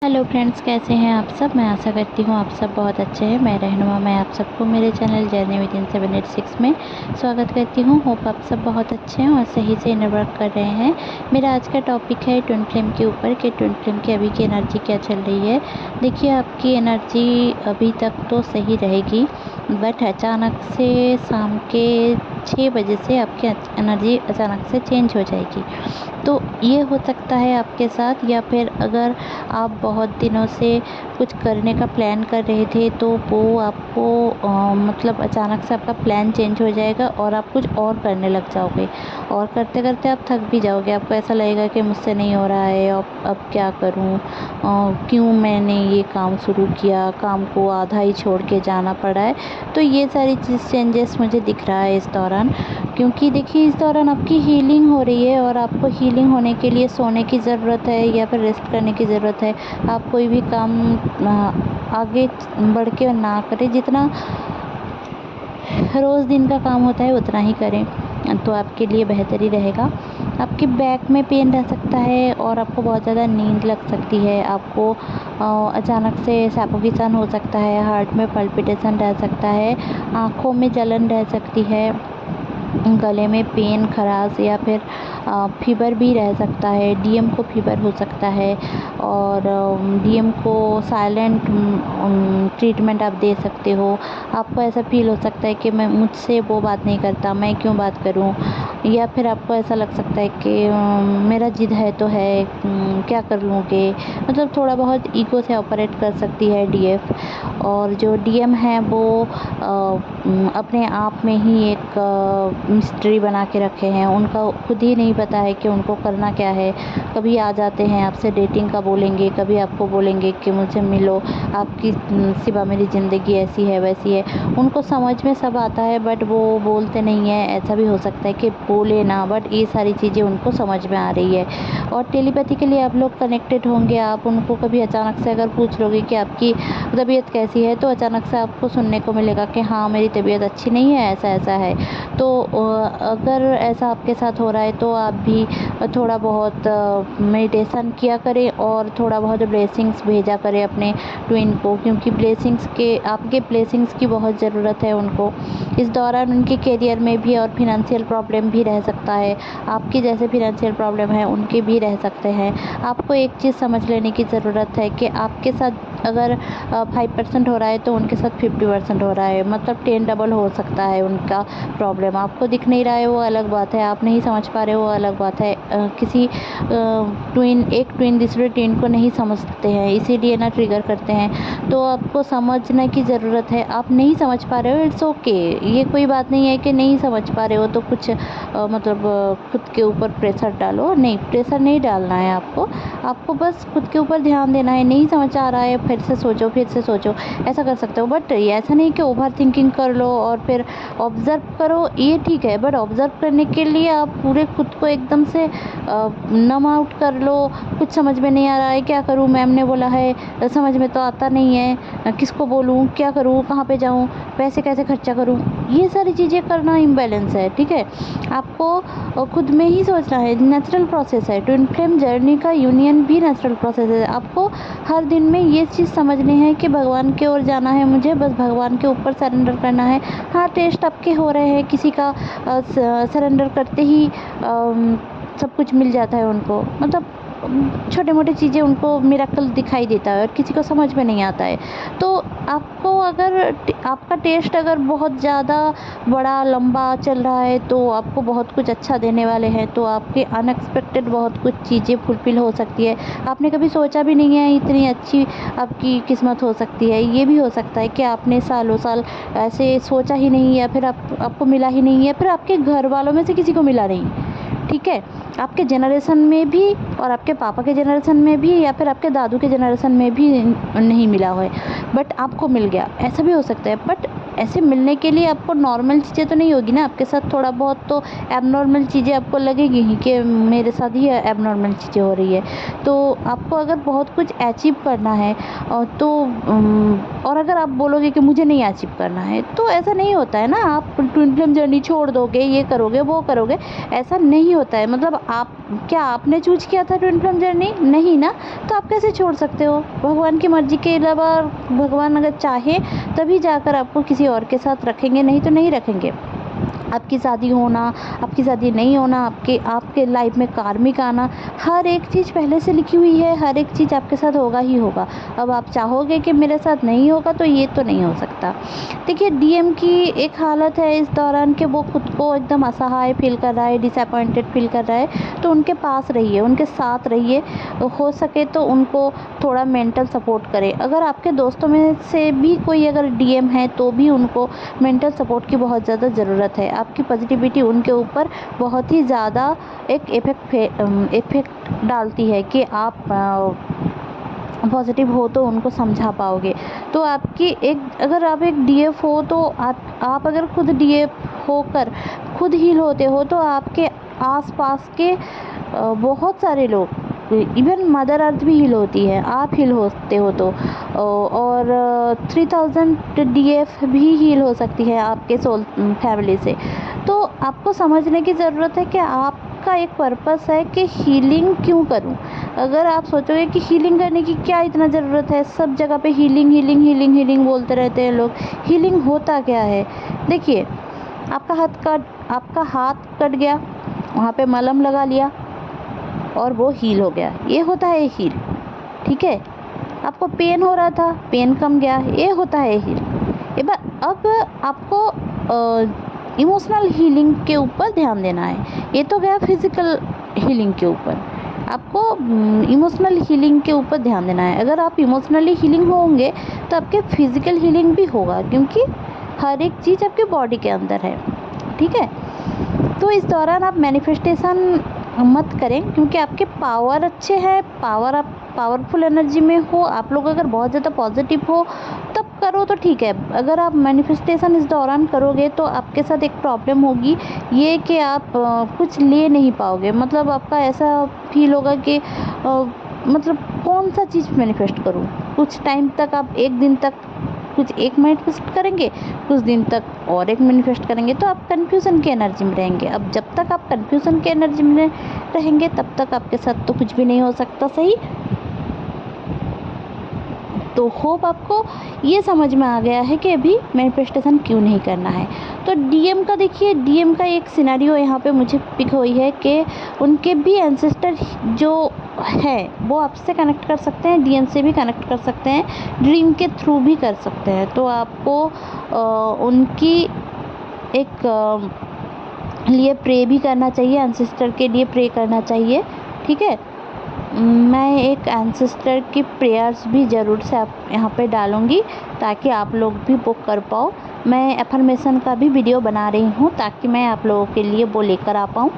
Hello friends, कैसे हैं आप सब। मैं आशा करती हूँ आप सब बहुत अच्छे हैं। मैं रहनुमा मैं आप सबको मेरे चैनल जर्नी विद इन 786 में स्वागत करती हूँ। होप आप सब बहुत अच्छे हैं और सही से इनर वर्क कर रहे हैं। मेरा आज का टॉपिक है ट्विन फ्लेम के ऊपर कि ट्विन फ्लेम की अभी की एनर्जी क्या चल रही है। देखिए, आपकी एनर्जी अभी तक तो सही रहेगी, बट अचानक से शाम के 6 बजे से आपकी एनर्जी अचानक से चेंज हो जाएगी। तो ये हो सकता है आपके साथ, या फिर अगर आप बहुत दिनों से कुछ करने का प्लान कर रहे थे तो वो आपको मतलब अचानक से आपका प्लान चेंज हो जाएगा और आप कुछ और करने लग जाओगे और करते करते आप थक भी जाओगे। आपको ऐसा लगेगा कि मुझसे नहीं हो रहा है, अब क्या करूं, क्यों मैंने ये काम शुरू किया, काम को आधा ही छोड़ के जाना पड़ा है। तो ये सारी चीज़ चेंजेस मुझे दिख रहा है इस दौरान, क्योंकि देखिए इस दौरान आपकी हीलिंग हो रही है और आपको हीलिंग होने के लिए सोने की ज़रूरत है या फिर रेस्ट करने की ज़रूरत है। आप कोई भी काम आगे बढ़ के ना करें, जितना रोज़ दिन का काम होता है उतना ही करें तो आपके लिए बेहतर ही रहेगा। आपके बैक में पेन रह सकता है और आपको बहुत ज़्यादा नींद लग सकती है। आपको अचानक से सफोकेशन हो सकता है, हार्ट में पल्पिटेशन रह सकता है, आँखों में जलन रह सकती है, गले में पेन, खराश या फिर फीवर भी रह सकता है। डीएम को फीवर हो सकता है और डीएम को साइलेंट ट्रीटमेंट आप दे सकते हो। आपको ऐसा फील हो सकता है कि मैं मुझसे वो बात नहीं करता, मैं क्यों बात करूं, या फिर आपको ऐसा लग सकता है कि मेरा जिद है तो है, क्या कर लूँगे। मतलब थोड़ा बहुत ईगो से ऑपरेट कर सकती है डीएफ। और जो डीएम है वो अपने आप में ही एक मिस्ट्री बना के रखे हैं। उनका खुद ही नहीं पता है कि उनको करना क्या है। कभी आ जाते हैं आपसे डेटिंग का बोलेंगे, कभी आपको बोलेंगे कि मुझे मिलो, आपकी सिवा मेरी ज़िंदगी ऐसी है वैसी है। उनको समझ में सब आता है बट वो बोलते नहीं है। ऐसा भी हो सकता है कि बोले ना, बट ये सारी चीज़ें उनको समझ में आ रही है। और टेलीपैथी के लिए आप लोग कनेक्टेड होंगे। आप उनको कभी अचानक से अगर पूछ लोगे कि आपकी तबीयत कैसी है, तो अचानक से आपको सुनने को मिलेगा कि हाँ मेरी तबीयत अच्छी नहीं है, ऐसा ऐसा है। तो अगर ऐसा आपके साथ हो रहा है तो आप भी थोड़ा बहुत मेडिटेशन किया करें और थोड़ा बहुत ब्लेसिंग्स भेजा करें अपने ट्विन को, क्योंकि आपके ब्लेसिंग्स की बहुत ज़रूरत है उनको। इस दौरान उनके करियर में भी और फिनंशियल प्रॉब्लम भी रह सकता है। आपकी जैसे फिनंशियल प्रॉब्लम है उनके भी रह सकते हैं। आपको एक चीज़ समझ लेने की ज़रूरत है कि आपके साथ अगर 5% हो रहा है तो उनके साथ 50% हो रहा है, मतलब 10 डबल हो सकता है उनका प्रॉब्लम। आपको दिख नहीं रहा है वो अलग बात है, आप नहीं समझ पा रहे हो वो अलग बात है। एक ट्विन दूसरे ट्विन को नहीं समझते हैं, इसीलिए ना ट्रिगर करते हैं। तो आपको समझने की ज़रूरत है। आप नहीं समझ पा रहे हो, इट्स ओके। ये कोई बात नहीं है कि नहीं समझ पा रहे हो तो कुछ खुद के ऊपर प्रेशर डालो। नहीं, प्रेशर नहीं डालना है आपको बस खुद के ऊपर ध्यान देना है। नहीं समझ आ रहा है, फिर से सोचो, ऐसा कर सकते हो। बट ऐसा नहीं कि ओवर थिंकिंग कर लो और फिर ऑब्ज़र्व करो, ये ठीक है। बट ऑब्ज़र्व करने के लिए आप पूरे खुद को एकदम से नम आउट कर लो। कुछ समझ में नहीं आ रहा है, क्या करूँ, मैम ने बोला है, समझ में तो आता नहीं है, किसको बोलूँ, क्या करूँ, कहाँ पे जाऊँ, पैसे कैसे खर्चा करूँ, ये सारी चीज़ें करना इम्बैलेंस है। ठीक है, आपको खुद में ही सोचना है। नेचुरल प्रोसेस है, ट्विन फ्लेम जर्नी का यूनियन भी नेचुरल प्रोसेस है। आपको हर दिन में ये चीज़ समझनी है कि भगवान की ओर जाना है मुझे, बस भगवान के ऊपर सरेंडर करना है। हाँ, टेस्ट आपके हो रहे हैं, किसी का सरेंडर करते ही सब कुछ मिल जाता है उनको, मतलब छोटे मोटे चीज़ें उनको मिरेकल दिखाई देता है और किसी को समझ में नहीं आता है। तो आपको अगर आपका टेस्ट अगर बहुत ज़्यादा बड़ा लंबा चल रहा है तो आपको बहुत कुछ अच्छा देने वाले हैं, तो आपके अनएक्सपेक्टेड बहुत कुछ चीज़ें फुलफ़िल हो सकती है। आपने कभी सोचा भी नहीं है इतनी अच्छी आपकी किस्मत हो सकती है। ये भी हो सकता है कि आपने सालों साल ऐसे सोचा ही नहीं, या फिर आपको मिला ही नहीं, या फिर आपके घर वालों में से किसी को मिला नहीं। ठीक है, आपके जनरेशन में भी और आपके पापा के जनरेशन में भी या फिर आपके दादू के जनरेशन में भी नहीं मिला है, बट आपको मिल गया, ऐसा भी हो सकता है। बट ऐसे मिलने के लिए आपको नॉर्मल चीज़ें तो नहीं होगी ना, आपके साथ थोड़ा बहुत तो एबनॉर्मल चीज़ें आपको लगेगी ही कि मेरे साथ ही एबनॉर्मल चीज़ें हो रही है। तो आपको अगर बहुत कुछ अचीव करना है और अगर आप बोलोगे कि मुझे नहीं अचीव करना है, तो ऐसा नहीं होता है ना। आप ट्विन फ्लेम जर्नी छोड़ दोगे, ये करोगे वो करोगे, ऐसा नहीं होता है। मतलब आप क्या आपने चूज किया था ट्विन फ्लेम जर्नी? नहीं ना, तो आप कैसे छोड़ सकते हो? भगवान की मर्जी के अलावा भगवान अगर चाहे तभी जाकर आपको किसी और के साथ रखेंगे, नहीं तो नहीं रखेंगे। आपकी शादी होना, आपकी शादी नहीं होना, आपके लाइफ में कार्मिक आना, हर एक चीज़ पहले से लिखी हुई है, हर एक चीज़ आपके साथ होगा ही होगा। अब आप चाहोगे कि मेरे साथ नहीं होगा, तो ये तो नहीं हो सकता। देखिए, डीएम की एक हालत है इस दौरान कि वो खुद को एकदम असहाय फील कर रहा है, डिसअपॉइंटेड फील कर रहा है, तो उनके पास रहिए, उनके साथ रहिए। हो सके तो उनको थोड़ा मेंटल सपोर्ट करें। अगर आपके दोस्तों में से भी कोई अगर डीएम है, तो भी उनको मेंटल सपोर्ट की बहुत ज़्यादा ज़रूरत है। आपकी पॉजिटिविटी उनके ऊपर बहुत ही ज़्यादा एक इफ़ेक्ट डालती है कि आप पॉजिटिव हो तो उनको समझा पाओगे। तो आपकी एक अगर आप एक डीएफ हो, तो आप अगर खुद डीएफ होकर खुद हील होते हो, तो आपके आसपास के बहुत सारे लोग, इवन मदर अर्थ भी हील होती है, आप हील होते हो तो, और 3000 डीएफ भी हील हो सकती है आपके सोल फैमिली से। तो आपको समझने की ज़रूरत है कि आपका एक पर्पस है कि हीलिंग क्यों करूं। अगर आप सोचोगे कि हीलिंग करने की क्या इतना ज़रूरत है, सब जगह पे हीलिंग हीलिंग हीलिंग हीलिंग बोलते रहते हैं लोग, हीलिंग होता क्या है? देखिए, आपका हाथ कट गया, वहाँ पे मलहम लगा लिया और वो हील हो गया, ये होता है हील। ठीक है, आपको पेन हो रहा था, पेन कम गया, ये होता है हील। अब आपको इमोशनल हीलिंग के ऊपर ध्यान देना है। ये तो गया फिज़िकल हीलिंग के ऊपर, आपको इमोशनल हीलिंग के ऊपर ध्यान देना है। अगर आप इमोशनली हीलिंग होंगे, तो आपके फिज़िकल हीलिंग भी होगा, क्योंकि हर एक चीज़ आपके बॉडी के अंदर है। ठीक है, तो इस दौरान आप मैनिफेस्टेशन मत करें, क्योंकि आपके पावर अच्छे हैं, आप पावरफुल एनर्जी में हो। आप लोग अगर बहुत ज़्यादा पॉजिटिव हो तब करो तो ठीक है। अगर आप मैनिफेस्टेशन इस दौरान करोगे, तो आपके साथ एक प्रॉब्लम होगी, ये कि आप कुछ ले नहीं पाओगे। मतलब आपका ऐसा फील होगा कि मतलब कौन सा चीज़ मैनिफेस्ट करूँ। कुछ टाइम तक आप, एक दिन तक कुछ एक मैनिफेस्ट करेंगे, कुछ दिन तक और एक मैनिफेस्ट करेंगे, तो आप कन्फ्यूज़न की एनर्जी में रहेंगे। अब जब तक आप कन्फ्यूज़न की एनर्जी में रहेंगे, तब तक आपके साथ तो कुछ भी नहीं हो सकता। सही, तो होप आपको ये समझ में आ गया है कि अभी मैनिफेस्टेशन क्यों नहीं करना है। तो डीएम का देखिए, डीएम का एक सिनेरियो यहाँ पे मुझे पिक हुई है कि उनके भी एंसेस्टर जो है वो आपसे कनेक्ट कर सकते हैं, डीएम से भी कनेक्ट कर सकते हैं, ड्रीम के थ्रू भी कर सकते हैं। तो आपको उनकी एक लिए प्रे भी करना चाहिए, एंसेस्टर के लिए प्रे करना चाहिए। ठीक है, मैं एक एंसेस्टर की प्रेयर्स भी ज़रूर से आप यहाँ पे डालूँगी, ताकि आप लोग भी बुक कर पाओ। मैं एफर्मेशन का भी वीडियो बना रही हूँ, ताकि मैं आप लोगों के लिए वो लेकर आ पाऊँ,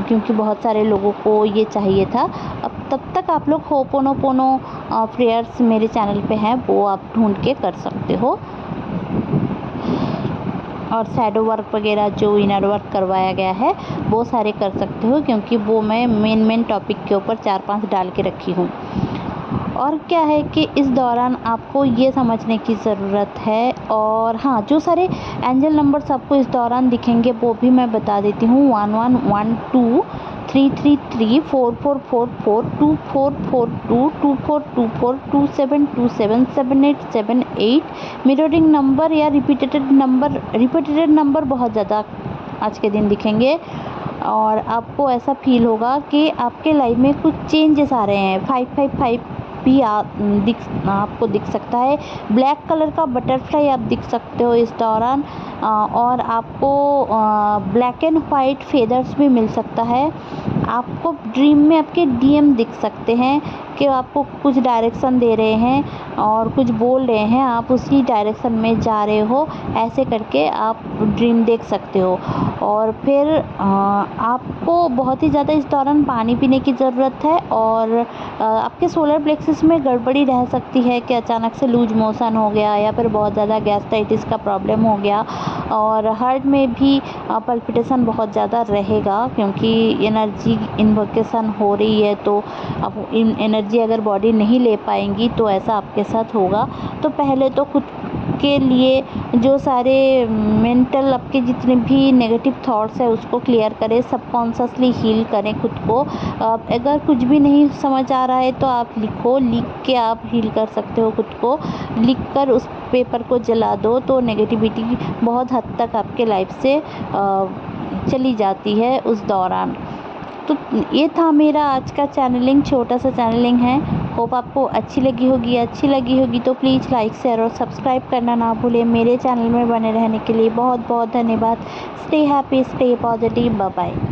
क्योंकि बहुत सारे लोगों को ये चाहिए था। अब तब तक आप लोग होपोनोपोनो प्रेयर्स मेरे चैनल पे हैं, वो आप ढूंढ के कर सकते हो। और शैडो वर्क वगैरह जो इनर वर्क करवाया गया है, वो सारे कर सकते हो, क्योंकि वो मैं मेन टॉपिक के ऊपर 4-5 डाल के रखी हूँ। और क्या है कि इस दौरान आपको ये समझने की ज़रूरत है। और हाँ, जो सारे एंजल नंबर्स आपको इस दौरान दिखेंगे, वो भी मैं बता देती हूँ। 1112 333 4444 2442 2424 2727 7878 मिररिंग नंबर या रिपीटेड नंबर बहुत ज़्यादा आज के दिन दिखेंगे। और आपको ऐसा फील होगा कि आपके लाइफ में कुछ चेंजेस आ रहे हैं। 555 भी आपको दिख सकता है। ब्लैक कलर का बटरफ्लाई आप दिख सकते हो इस दौरान। और आपको ब्लैक एंड वाइट फेदर्स भी मिल सकता है। आपको ड्रीम में आपके डीएम दिख सकते हैं कि आपको कुछ डायरेक्शन दे रहे हैं और कुछ बोल रहे हैं, आप उसी डायरेक्शन में जा रहे हो, ऐसे करके आप ड्रीम देख सकते हो। और फिर आपको बहुत ही ज़्यादा इस दौरान पानी पीने की ज़रूरत है। और आपके सोलर प्लेक्सस में गड़बड़ी रह सकती है कि अचानक से लूज मोशन हो गया, या फिर बहुत ज़्यादा गैस्ट्राइटिस का प्रॉब्लम हो गया। और हार्ट में भी पल्पिटेशन बहुत ज़्यादा रहेगा, क्योंकि एनर्जी इन्वोकेशन हो रही है। तो अब एनर्जी अगर बॉडी नहीं ले पाएंगी, तो ऐसा आपके साथ होगा। तो पहले तो खुद आपके लिए जो सारे मेंटल आपके जितने भी नेगेटिव थॉट्स हैं उसको क्लियर करें, सबकॉन्शियसली हील करें खुद को। आप अगर कुछ भी नहीं समझ आ रहा है तो आप लिखो, लिख के आप हील कर सकते हो खुद को। लिख कर उस पेपर को जला दो तो नेगेटिविटी बहुत हद तक आपके लाइफ से चली जाती है उस दौरान। तो ये था मेरा आज का चैनलिंग, छोटा सा चैनलिंग है। होप आपको अच्छी लगी होगी तो प्लीज़ लाइक शेयर और सब्सक्राइब करना ना भूलें। मेरे चैनल में बने रहने के लिए बहुत बहुत धन्यवाद। Stay happy, stay positive, bye bye.